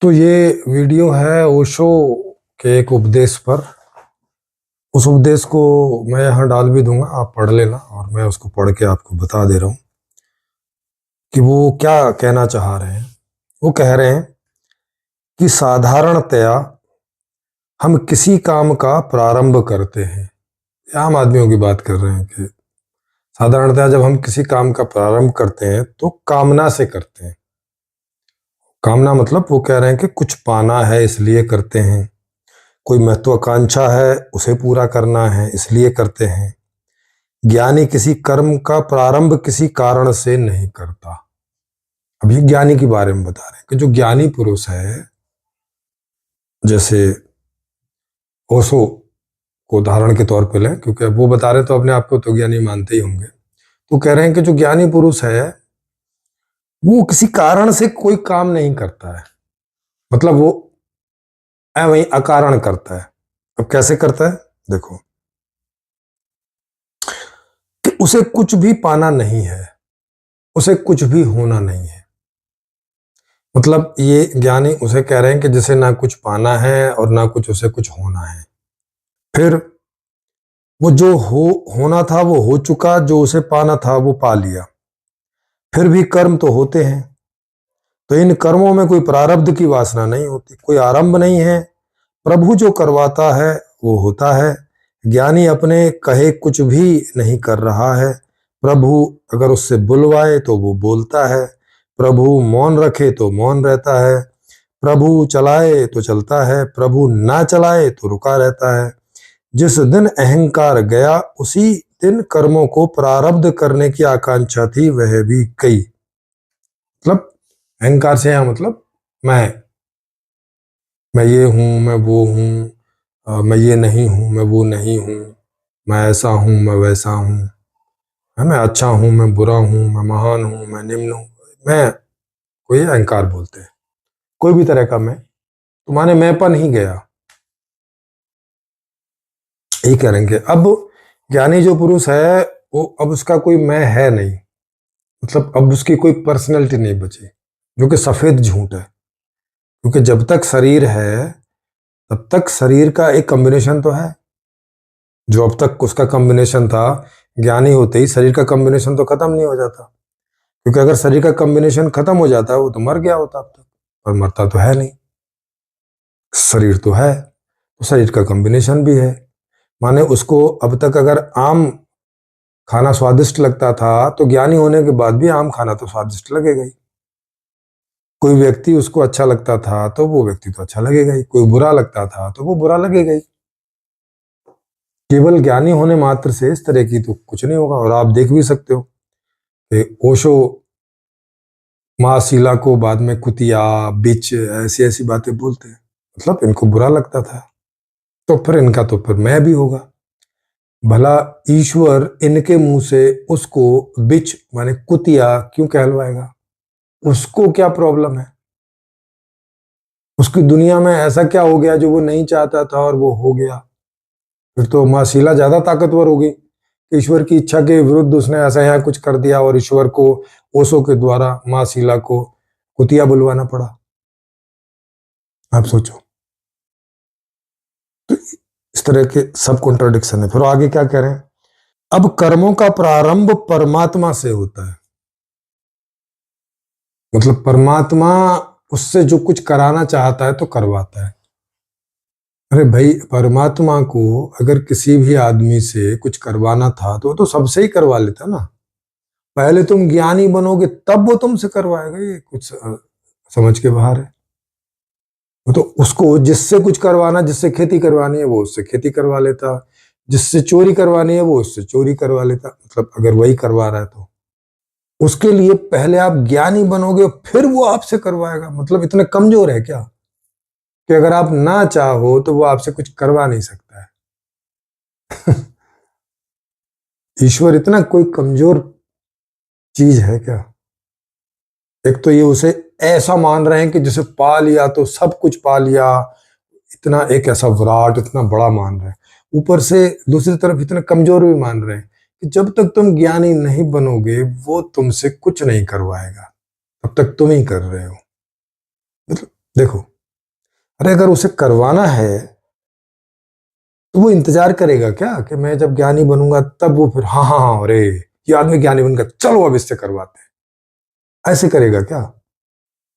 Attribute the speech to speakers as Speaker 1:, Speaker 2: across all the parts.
Speaker 1: तो ये वीडियो है ओशो के एक उपदेश पर। उस उपदेश को मैं यहाँ डाल भी दूंगा, आप पढ़ लेना। और मैं उसको पढ़ के आपको बता दे रहा हूँ कि वो क्या कहना चाह रहे हैं। वो कह रहे हैं कि साधारणतया हम किसी काम का प्रारंभ करते हैं। आम आदमियों की बात कर रहे हैं कि साधारणतया जब हम किसी काम का प्रारंभ करते हैं तो कामना से करते हैं। कामना मतलब वो कह रहे हैं कि कुछ पाना है इसलिए करते हैं, कोई महत्वाकांक्षा है उसे पूरा करना है इसलिए करते हैं। ज्ञानी किसी कर्म का प्रारंभ किसी कारण से नहीं करता। अब ये ज्ञानी के बारे में बता रहे हैं कि जो ज्ञानी पुरुष है, जैसे ओशो को उदाहरण के तौर पे लें, क्योंकि अब वो बता रहे तो अपने आप को तो ज्ञानी मानते ही होंगे। तो कह रहे हैं कि जो ज्ञानी पुरुष है वो किसी कारण से कोई काम नहीं करता है, मतलब वो वही अकारण करता है। अब कैसे करता है देखो, कि उसे कुछ भी पाना नहीं है, उसे कुछ भी होना नहीं है। मतलब ये ज्ञानी उसे कह रहे हैं कि जिसे ना कुछ पाना है और ना कुछ उसे कुछ होना है। फिर वो जो होना था वो हो चुका, जो उसे पाना था वो पा लिया। फिर भी कर्म तो होते हैं, तो इन कर्मों में कोई प्रारब्ध की वासना नहीं होती, कोई आरंभ नहीं है। प्रभु जो करवाता है वो होता है। ज्ञानी अपने कहे कुछ भी नहीं कर रहा है। प्रभु अगर उससे बुलवाए तो वो बोलता है, प्रभु मौन रखे तो मौन रहता है, प्रभु चलाए तो चलता है, प्रभु ना चलाए तो रुका रहता है। जिस दिन अहंकार गया उसी दिन कर्मों को प्रारब्ध करने की आकांक्षा थी वह भी गई। मतलब अहंकार से यहां मतलब मैं ये हूं, मैं वो हूं, मैं ये नहीं हूं, मैं वो नहीं हूं, मैं ऐसा हूं, मैं वैसा हूं, मैं अच्छा हूं, मैं बुरा हूं, मैं महान हूं, मैं निम्न हूं। मैं कोई अहंकार बोलते हैं, कोई भी तरह का मैं, तुम्हारे मैंपन ही गया, यही करेंगे। अब ज्ञानी जो पुरुष है वो अब उसका कोई मैं है नहीं, मतलब अब उसकी कोई पर्सनैलिटी नहीं बची, जो कि सफेद झूठ है। क्योंकि जब तक शरीर है तब तक शरीर का एक कॉम्बिनेशन तो है। जो अब तक उसका कॉम्बिनेशन था, ज्ञानी होते ही शरीर का कॉम्बिनेशन तो खत्म नहीं हो जाता। क्योंकि अगर शरीर का कॉम्बिनेशन खत्म हो जाता वो तो मर गया होता अब तक, पर मरता तो है नहीं, शरीर तो है, तो शरीर का कॉम्बिनेशन भी है। माने उसको अब तक अगर आम खाना स्वादिष्ट लगता था तो ज्ञानी होने के बाद भी आम खाना तो स्वादिष्ट लगेगा ही। कोई व्यक्ति उसको अच्छा लगता था तो वो व्यक्ति तो अच्छा लगेगा ही, कोई बुरा लगता था तो वो बुरा लगेगा ही। केवल ज्ञानी होने मात्र से इस तरह की तो कुछ नहीं होगा। और आप देख भी सकते हो कि ओशो माँ शीला को बाद में कुतिया, बिच, ऐसी ऐसी बातें बोलते हैं, मतलब इनको बुरा लगता था। तो फिर इनका तो फिर मैं भी होगा। भला ईश्वर इनके मुंह से उसको बिच माने कुतिया क्यों कहलवाएगा? उसको क्या प्रॉब्लम है? उसकी दुनिया में ऐसा क्या हो गया जो वो नहीं चाहता था और वो हो गया? फिर तो माँ शीला ज्यादा ताकतवर हो गई। ईश्वर की इच्छा के विरुद्ध उसने ऐसा यहाँ कुछ कर दिया और ईश्वर को ओशो के द्वारा माँ शीला को कुतिया बुलवाना पड़ा। आप सोचो, तो इस तरह के सब कॉन्ट्राडिक्शन है। फिर आगे क्या कह रहे हैं? अब कर्मों का प्रारंभ परमात्मा से होता है, मतलब परमात्मा उससे जो कुछ कराना चाहता है तो करवाता है। अरे भाई, परमात्मा को अगर किसी भी आदमी से कुछ करवाना था तो सबसे ही करवा लेता ना। पहले तुम ज्ञानी बनोगे तब वो तुमसे करवाएगा। ये कुछ समझ के बाहर है। वो तो उसको जिससे कुछ करवाना, जिससे खेती करवानी है वो उससे खेती करवा लेता, जिससे चोरी करवानी है वो उससे चोरी करवा लेता। मतलब अगर वही करवा रहा है तो उसके लिए पहले आप ज्ञानी बनोगे फिर वो आपसे करवाएगा। मतलब इतने कमजोर है क्या कि अगर आप ना चाहो तो वो आपसे कुछ करवा नहीं सकता है? ईश्वर इतना कोई कमजोर चीज है क्या? एक तो ये उसे ऐसा मान रहे हैं कि जिसे पा लिया तो सब कुछ पा लिया, इतना एक ऐसा विराट इतना बड़ा मान रहे हैं। ऊपर से दूसरी तरफ इतना कमजोर भी मान रहे हैं कि जब तक तुम ज्ञानी नहीं बनोगे वो तुमसे कुछ नहीं करवाएगा, तब तक तुम ही कर रहे हो। मतलब देखो, अरे अगर उसे करवाना है तो वो इंतजार करेगा क्या कि मैं जब ज्ञानी बनूंगा तब वो फिर हाँ हाँ हाँ अरे ये आदमी ज्ञानी बनकर चलो अब इससे करवाते हैं, ऐसे करेगा क्या?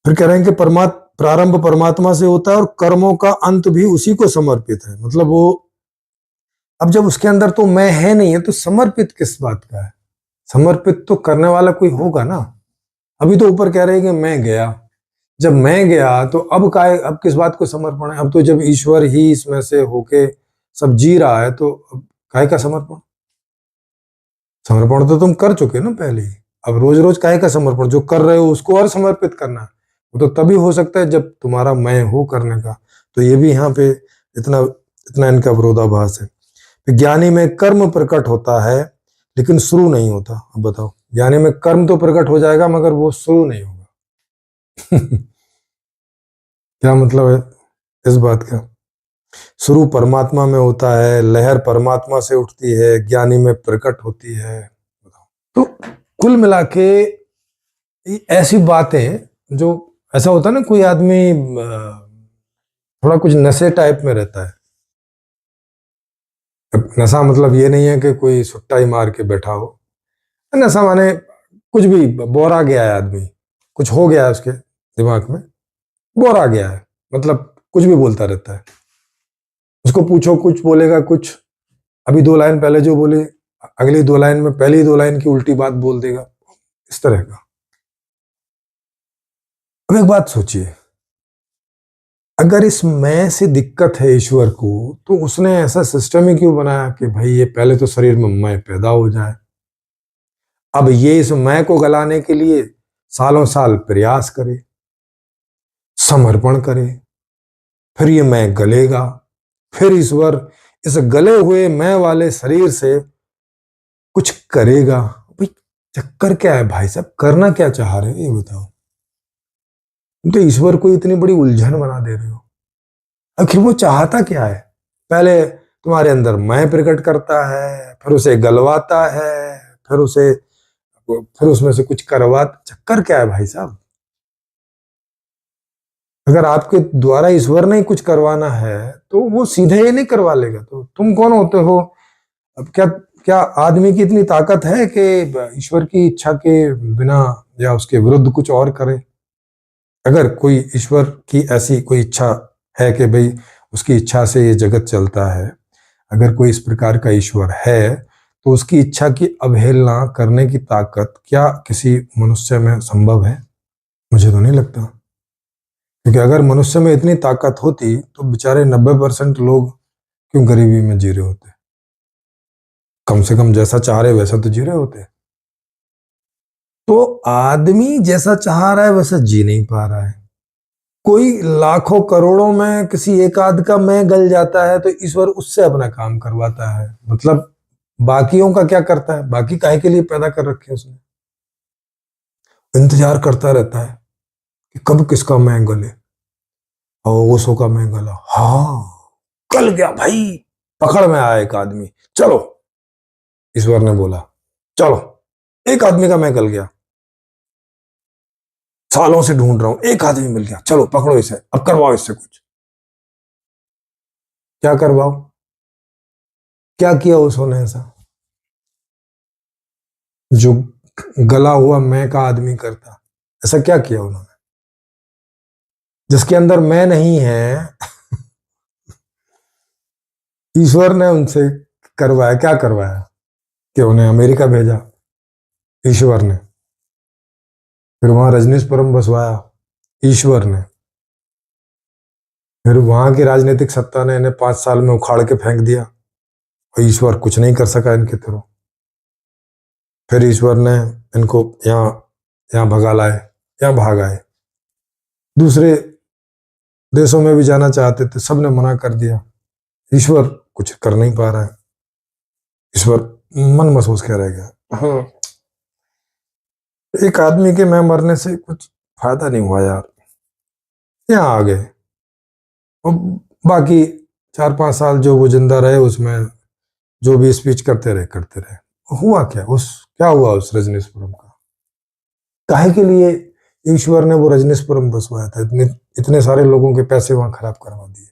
Speaker 1: फिर कह रहे हैं कि प्रारंभ परमात्मा से होता है और कर्मों का अंत भी उसी को समर्पित है। मतलब वो अब जब उसके अंदर तो मैं है नहीं है तो समर्पित किस बात का है? समर्पित तो करने वाला कोई होगा ना। अभी तो ऊपर कह रहे हैं कि मैं गया, जब मैं गया तो अब किस बात को समर्पण है? अब तो जब ईश्वर ही इसमें से होके सब जी रहा है तो अब काहे का समर्पण? समर्पण तो तुम कर चुके ना पहले ही। अब रोज रोज काहे का समर्पण? जो कर रहे हो उसको और समर्पित करना है। वो तो तभी हो सकता है जब तुम्हारा मैं हो करने का। तो ये भी यहाँ पे इतना इतना इनका विरोधाभास है। ज्ञानी में कर्म प्रकट होता है लेकिन शुरू नहीं होता। अब बताओ, ज्ञानी में कर्म तो प्रकट हो जाएगा मगर वो शुरू नहीं होगा। क्या मतलब है इस बात का? शुरू परमात्मा में होता है, लहर परमात्मा से उठती है, ज्ञानी में प्रकट होती है। तो कुल मिला के ऐसी बातें जो ऐसा होता है ना, कोई आदमी थोड़ा कुछ नशे टाइप में रहता है। नशा मतलब ये नहीं है कि कोई सुट्टा ही मार के बैठा हो। नशा माने कुछ भी बोरा गया है आदमी, कुछ हो गया है उसके दिमाग में, बोरा गया है, मतलब कुछ भी बोलता रहता है। उसको पूछो कुछ बोलेगा कुछ, अभी 2 लाइन पहले जो बोले अगली 2 लाइन में पहली 2 लाइन की उल्टी बात बोल देगा, इस तरह का। अब एक बात सोचिए, अगर इस मैं से दिक्कत है ईश्वर को तो उसने ऐसा सिस्टम ही क्यों बनाया कि भाई ये पहले तो शरीर में मैं पैदा हो जाए, अब ये इस मैं को गलाने के लिए सालों साल प्रयास करे, समर्पण करे, फिर ये मैं गलेगा, फिर ईश्वर इस गले हुए मैं वाले शरीर से कुछ करेगा। भाई चक्कर क्या है भाई साहब? करना क्या चाह रहे हो ये बताओ? तुम तो ईश्वर को इतनी बड़ी उलझन बना दे रहे हो। आखिर वो चाहता क्या है? पहले तुम्हारे अंदर मैं प्रकट करता है, फिर उसे गलवाता है, फिर उसमें से कुछ करवा। चक्कर क्या है भाई साहब? अगर आपके द्वारा ईश्वर ने कुछ करवाना है तो वो सीधे ही नहीं करवा लेगा। तो तुम कौन होते हो? अब क्या क्या आदमी की इतनी ताकत है कि ईश्वर की इच्छा के बिना या उसके विरुद्ध कुछ और करे? अगर कोई ईश्वर की ऐसी कोई इच्छा है कि भाई उसकी इच्छा से ये जगत चलता है, अगर कोई इस प्रकार का ईश्वर है तो उसकी इच्छा की अवहेलना करने की ताकत क्या किसी मनुष्य में संभव है? मुझे तो नहीं लगता। क्योंकि अगर मनुष्य में इतनी ताकत होती तो बेचारे 90% लोग क्यों गरीबी में जी रहे होते? कम से कम जैसा चाह रहे वैसा तो जी रहे होते। तो आदमी जैसा चाह रहा है वैसा जी नहीं पा रहा है। कोई लाखों करोड़ों में किसी एक आध का मैं गल जाता है तो ईश्वर उससे अपना काम करवाता है। मतलब बाकियों का क्या करता है? बाकी काहे के लिए पैदा कर रखे हैं उसने? इंतजार करता रहता है कि कब किसका मैं गले। और ओशो का मैं गला, हाँ गल गया भाई, पकड़ में आया एक आदमी, चलो। ईश्वर ने बोला चलो, एक आदमी का मैं गल गया, सालों से ढूंढ रहा हूं, एक आदमी मिल गया, चलो पकड़ो इसे, अब करवाओ इससे कुछ। क्या करवाओ? क्या किया उसने ऐसा जो गला हुआ मैं का आदमी करता? ऐसा क्या किया उन्होंने जिसके अंदर मैं नहीं है? ईश्वर ने उनसे करवाया, क्या करवाया कि उन्हें अमेरिका भेजा ईश्वर ने, फिर वहां रजनीशपुरम बसवाया ईश्वर ने, फिर वहां की राजनीतिक सत्ता ने इन्हें 5 साल में उखाड़ के फेंक दिया और ईश्वर कुछ नहीं कर सका इनके थ्रू। फिर ईश्वर ने इनको यहाँ यहाँ भगा लाए, यहाँ भाग आए। दूसरे देशों में भी जाना चाहते थे, सबने मना कर दिया। ईश्वर कुछ कर नहीं पा रहा है, ईश्वर मन महसूस कह रह गया। हाँ, एक आदमी के मैं मरने से कुछ फायदा नहीं हुआ यार, यहाँ आ गए। और बाकी 4-5 साल जो वो जिंदा रहे उसमें जो भी स्पीच करते रहे। हुआ क्या? क्या हुआ उस रजनीशपुरम का? काहे के लिए ईश्वर ने वो रजनीशपुरम बसवाया था, इतने सारे लोगों के पैसे वहां खराब करवा दिए।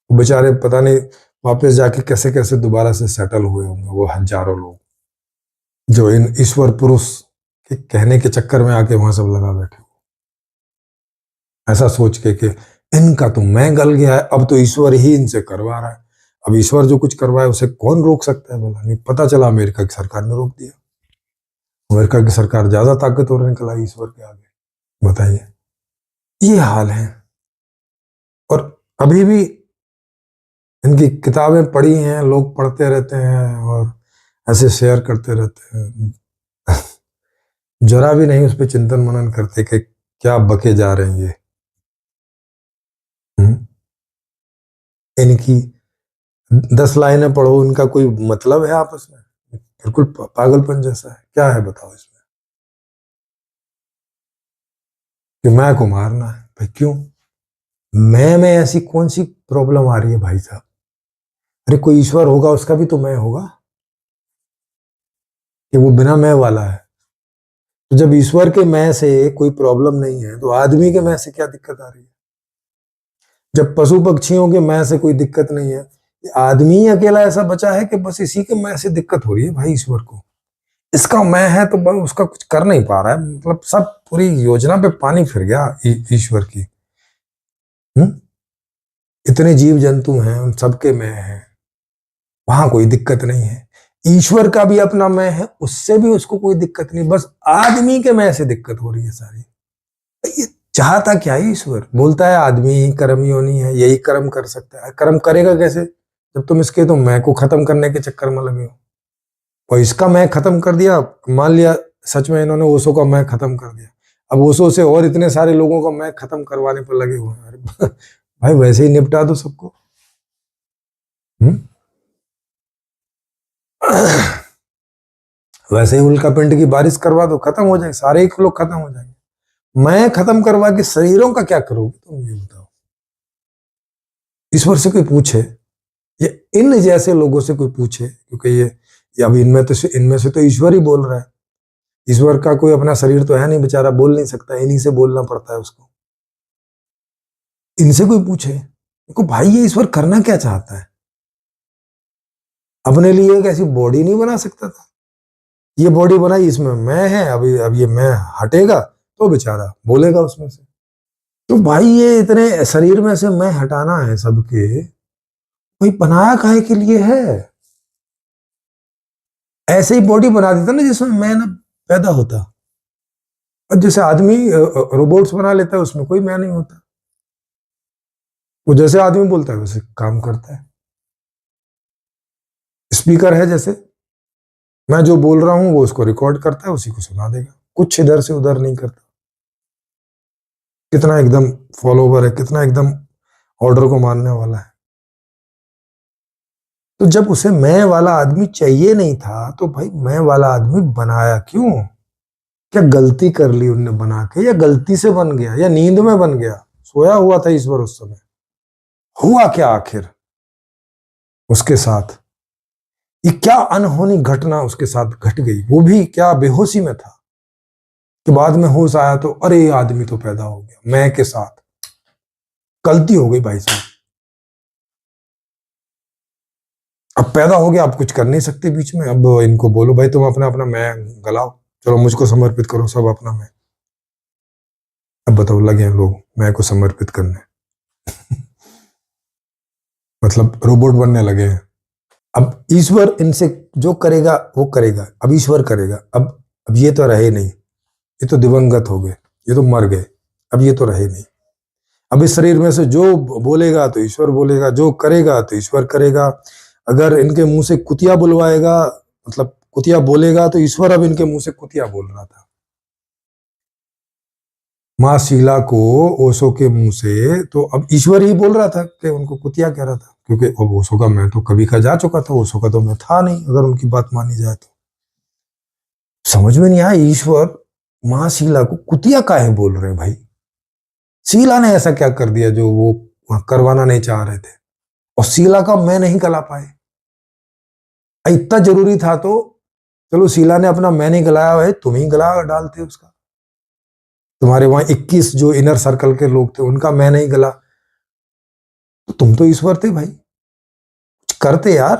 Speaker 1: वो बेचारे पता नहीं वापस जाके कैसे कैसे दोबारा से सेटल हुए होंगे वो हजारों लोग, जो इन ईश्वर पुरुष के कहने के चक्कर में आके वहां सब लगा बैठे, ऐसा सोच के कि इनका तो मैं गल गया है, अब तो ईश्वर ही इनसे करवा रहा है। अब ईश्वर जो कुछ करवाए उसे कौन रोक सकता है बोला? नहीं, पता चला अमेरिका की सरकार ने रोक दिया। अमेरिका की सरकार ज्यादा ताकतवर निकल आई ईश्वर के आगे। बताइए, ये हाल है। और अभी भी इनकी किताबें पढ़ी हैं, लोग पढ़ते रहते हैं और ऐसे शेयर करते रहते हैं। जरा भी नहीं उस पर चिंतन मनन करते कि क्या बके जा रहे हैं ये। इनकी 10 लाइनें पढ़ो, उनका कोई मतलब है आपस में? बिल्कुल पागलपन जैसा है। क्या है बताओ इसमें? कि मैं को मारना है भाई, क्यों? मैं में ऐसी कौन सी प्रॉब्लम आ रही है भाई साहब? अरे कोई ईश्वर होगा, उसका भी तो मैं होगा, कि वो बिना मैं वाला है। तो जब ईश्वर के मैं से कोई प्रॉब्लम नहीं है तो आदमी के मैं से क्या दिक्कत आ रही है? जब पशु पक्षियों के मैं से कोई दिक्कत नहीं है, आदमी ही अकेला ऐसा बचा है कि बस इसी के मैं से दिक्कत हो रही है भाई ईश्वर को। इसका मैं है तो बस उसका कुछ कर नहीं पा रहा है, मतलब सब पूरी योजना पे पानी फिर गया ईश्वर की। इतने जीव जंतु हैं, उन सबके मैं है, वहां कोई दिक्कत नहीं है। ईश्वर का भी अपना मैं है, उससे भी उसको कोई दिक्कत नहीं, बस आदमी के मैं से दिक्कत हो रही है सारी। ये चाहता क्या है ईश्वर? बोलता है आदमी ही कर्म योनि है, यही कर्म कर सकता है। कर्म करेगा कैसे जब तुम इसके तो मैं को खत्म करने के चक्कर में लगे हो? और इसका मैं खत्म कर दिया, मान लिया सच में इन्होंने ओशो का मैं खत्म कर दिया, अब ओशो से और इतने सारे लोगों का मैं खत्म करवाने पर लगे हुए हैं। अरे भाई वैसे ही निपटा दो सबको। वैसे ही उल्का पिंड की बारिश करवा दो, खत्म हो जाएंगे सारे ही लोग, खत्म हो जाएंगे। मैं खत्म करवा के शरीरों का क्या करोगे तुम, ये बताओ? ईश्वर से कोई पूछे, ये इन जैसे लोगों से कोई पूछे, क्योंकि ये अब इनमें से तो ईश्वर ही बोल रहा है। ईश्वर का कोई अपना शरीर तो है नहीं, बेचारा बोल नहीं सकता, इन्हीं से बोलना पड़ता है उसको। इनसे कोई पूछे देखो भाई, ये ईश्वर करना क्या चाहता है? अपने लिए एक ऐसी बॉडी नहीं बना सकता था? ये बॉडी बनाई, इसमें मैं है, अभी अब ये मैं हटेगा तो बेचारा बोलेगा उसमें से। तो भाई ये इतने शरीर में से मैं हटाना है सबके, भाई बनाया काहे के लिए है? ऐसे ही बॉडी बना देता ना जिसमें मैं ना पैदा होता। और जैसे आदमी रोबोट्स बना लेता है, उसमें कोई मैं नहीं होता, वो जैसे आदमी बोलता है वैसे काम करता है। स्पीकर है जैसे, मैं जो बोल रहा हूं वो उसको रिकॉर्ड करता है, उसी को सुना देगा, कुछ इधर से उधर नहीं करता। कितना एकदम फॉलोवर है, कितना एकदम ऑर्डर को मानने वाला है। तो जब उसे मैं वाला आदमी चाहिए नहीं था तो भाई मैं वाला आदमी बनाया क्यों? क्या गलती कर ली उनने बना के, या गलती से बन गया, या नींद में बन गया? सोया हुआ था ईश्वर उस समय? हुआ क्या आखिर उसके साथ? ये क्या अनहोनी घटना उसके साथ घट गई? वो भी क्या बेहोशी में था कि बाद में होश आया तो अरे आदमी तो पैदा हो गया मैं के साथ। गलती हो गई भाई साहब, अब पैदा हो गया, आप कुछ कर नहीं सकते बीच में। अब इनको बोलो भाई तुम अपना अपना मैं गलाओ, चलो मुझको समर्पित करो सब अपना मैं। अब बताओ लगे हैं लोग मैं को समर्पित करने, मतलब रोबोट बनने लगे हैं। अब ईश्वर इनसे जो करेगा वो करेगा, अब ईश्वर करेगा। अब ये तो रहे नहीं, ये तो दिवंगत हो गए, ये तो मर गए, अब ये तो रहे नहीं। अब इस शरीर में से जो बोलेगा तो ईश्वर बोलेगा, जो करेगा तो ईश्वर करेगा। अगर इनके मुंह से कुतिया बुलवाएगा, मतलब कुतिया बोलेगा, तो ईश्वर अब इनके मुंह से कुतिया बोल रहा था। माँ शीला को ओशो के मुंह से तो अब ईश्वर ही बोल रहा था कि उनको कुतिया कह रहा था, क्योंकि अब ओशो का मैं तो कभी का जा चुका था, ओशो का तो मैं था नहीं अगर उनकी बात मानी जाए तो। समझ में नहीं आया ईश्वर माँ शीला को कुतिया काहे बोल रहे हैं भाई? शीला ने ऐसा क्या कर दिया जो वो करवाना नहीं चाह रहे थे, और शीला का मैं नहीं गला पाए? इतना जरूरी था तो चलो शीला ने अपना मैं नहीं गलाया है, तुम ही गला डालते उसका। तुम्हारे वहां 21 जो इनर सर्कल के लोग थे उनका मैं नहीं गला, तो तुम तो ईश्वर थे भाई, कुछ करते यार।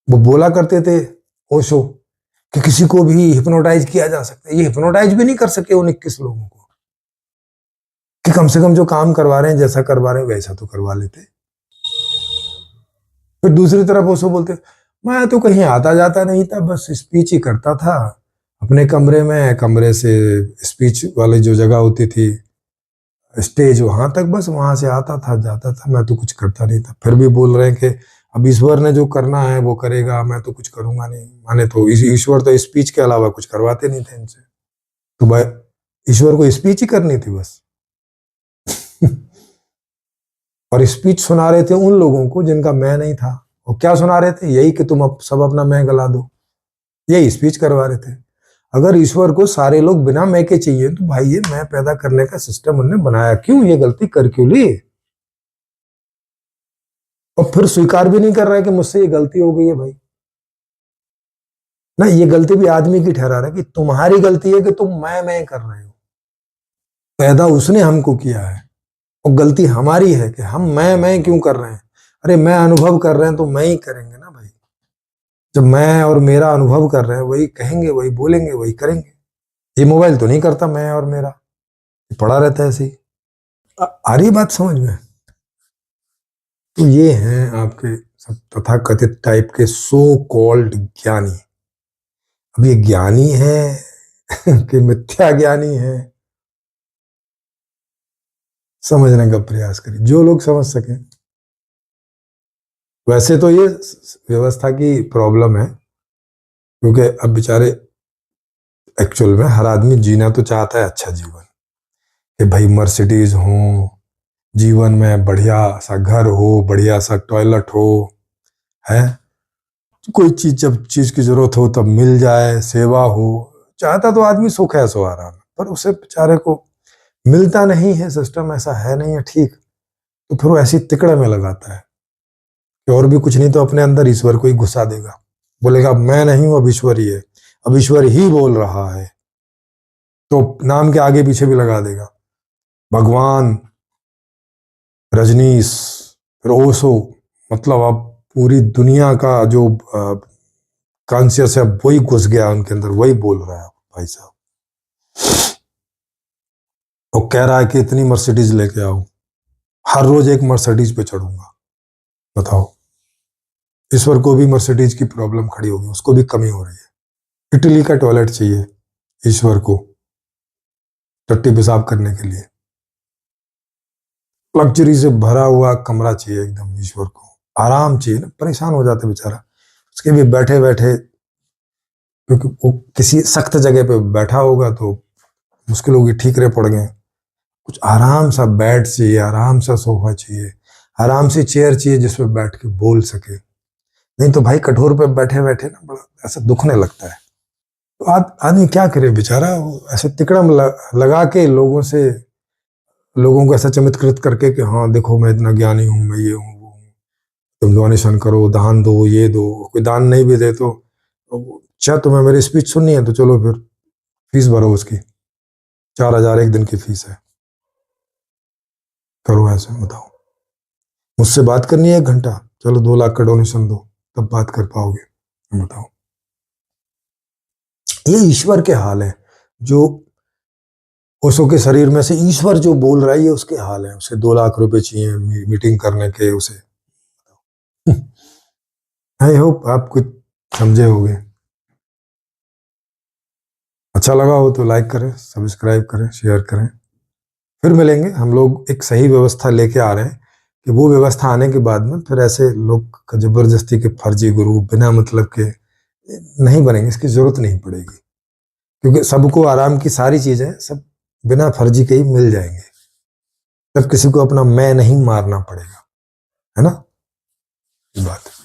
Speaker 1: वो बोला करते थे ओशो कि किसी को भी हिप्नोटाइज किया जा सकता है, ये हिप्नोटाइज भी नहीं कर सके उन 21 लोगों को, कि कम से कम जो काम करवा रहे हैं जैसा करवा रहे हैं वैसा तो करवा लेते। फिर दूसरी तरफ ओशो बोलते मैं तो कहीं आता जाता नहीं था, बस स्पीच ही करता था अपने कमरे में, कमरे से स्पीच वाली जो जगह होती थी स्टेज वहां तक, बस वहां से आता था जाता था, मैं तो कुछ करता नहीं था। फिर भी बोल रहे हैं कि अब ईश्वर ने जो करना है वो करेगा, मैं तो कुछ करूंगा नहीं। माने तो ईश्वर तो स्पीच के अलावा कुछ करवाते नहीं थे इनसे, तो भाई ईश्वर को स्पीच ही करनी थी बस। और स्पीच सुना रहे थे उन लोगों को जिनका मैं नहीं था, और क्या सुना रहे थे, यही कि तुम अब सब अपना मैं गला दो, यही स्पीच करवा रहे थे। अगर ईश्वर को सारे लोग बिना मैं के चाहिए तो भाई ये मैं पैदा करने का सिस्टम उन्होंने बनाया क्यों, ये गलती कर क्यों ली? और फिर स्वीकार भी नहीं कर रहा है कि मुझसे ये गलती हो गई है भाई ना, ये गलती भी आदमी की ठहरा रहा है कि तुम्हारी गलती है कि तुम मैं कर रहे हो। पैदा उसने हमको किया है और गलती हमारी है कि हम मैं क्यों कर रहे हैं। अरे मैं अनुभव कर रहे हैं तो मैं ही करेंगे ना भाई, जब मैं और मेरा अनुभव कर रहे हैं वही कहेंगे, वही बोलेंगे, वही करेंगे। ये मोबाइल तो नहीं करता मैं और मेरा, ये पड़ा रहता है ऐसे ही। आ रही बात समझ में? तो ये हैं आपके सब तथाकथित टाइप के सो कॉल्ड ज्ञानी। अब ये ज्ञानी है कि मिथ्या ज्ञानी है, समझने का प्रयास करिए जो लोग समझ सके। वैसे तो ये व्यवस्था की प्रॉब्लम है, क्योंकि अब बेचारे एक्चुअल में हर आदमी जीना तो चाहता है अच्छा जीवन, कि भाई मर्सिडीज हो, जीवन में बढ़िया सा घर हो, बढ़िया सा टॉयलेट हो, है कोई चीज जब चीज की जरूरत हो तब मिल जाए, सेवा हो, चाहता तो आदमी सुख है सो आराम, पर उसे बेचारे को मिलता नहीं है, सिस्टम ऐसा है नहीं है ठीक, तो फिर वो ऐसी तिकड़े में लगाता है कि और भी कुछ नहीं तो अपने अंदर ईश्वर को ही घुसा देगा, बोलेगा मैं नहीं हूं अब ईश्वर ही है, अब ईश्वर ही बोल रहा है, तो नाम के आगे पीछे भी लगा देगा भगवान, रजनीश, फिर ओशो, मतलब अब पूरी दुनिया का जो कॉन्शियस है वही घुस गया उनके अंदर, वही बोल रहा है भाई साहब। और कह रहा है कि इतनी मर्सिडीज लेके आओ, हर रोज एक मर्सिडीज पे चढ़ूंगा। बताओ, ईश्वर को भी मर्सिडीज की प्रॉब्लम खड़ी होगी, उसको भी कमी हो रही है। इटली का टॉयलेट चाहिए ईश्वर को टट्टी पेशाब करने के लिए, लग्जरी से भरा हुआ कमरा चाहिए एकदम ईश्वर को, आराम चाहिए ना, परेशान हो जाते बेचारा उसके भी बैठे बैठे, क्योंकि वो किसी सख्त जगह पे बैठा होगा तो मुश्किल होगी, ठीकरे पड़ गए, कुछ आराम सा बेड चाहिए, आराम सा सोफा चाहिए, आराम सी चेयर चाहिए जिसपे बैठ के बोल सके, नहीं तो भाई कठोर पे बैठे बैठे ना बड़ा ऐसा दुखने लगता है। तो आदमी क्या करे बेचारा, ऐसे तिकड़म लगा के लोगों को ऐसा चमत्कृत करके कि हाँ देखो मैं इतना ज्ञानी हूँ, मैं ये हूँ वो हूँ, तुम डोनेशन करो, दान दो, ये दो, कोई दान नहीं भी दे तो अच्छा तुम्हें मेरी स्पीच सुननी है तो चलो फिर फीस भरो, उसकी 4,000 एक दिन की फीस है, करो ऐसे। बताओ, मुझसे बात करनी है 1 घंटा, चलो 2 लाख का डोनेशन दो, तब बात कर पाओगे। बताओ, ये ईश्वर के हाल है, जो ओशो के शरीर में से ईश्वर जो बोल रहा है ये उसके हाल है। उसे 2 लाख रुपए चाहिए मीटिंग करने के, उसे आई होप आप कुछ समझे होंगे। अच्छा लगा हो तो लाइक करें, सब्सक्राइब करें, शेयर करें। फिर मिलेंगे, हम लोग एक सही व्यवस्था लेके आ रहे हैं कि वो व्यवस्था आने के बाद में फिर ऐसे लोग जबरदस्ती के फर्जी गुरु बिना मतलब के नहीं बनेंगे, इसकी जरूरत नहीं पड़ेगी, क्योंकि सबको आराम की सारी चीजें सब बिना फर्जी के ही मिल जाएंगे, तब किसी को अपना मैं नहीं मारना पड़ेगा, है ना, ये बात।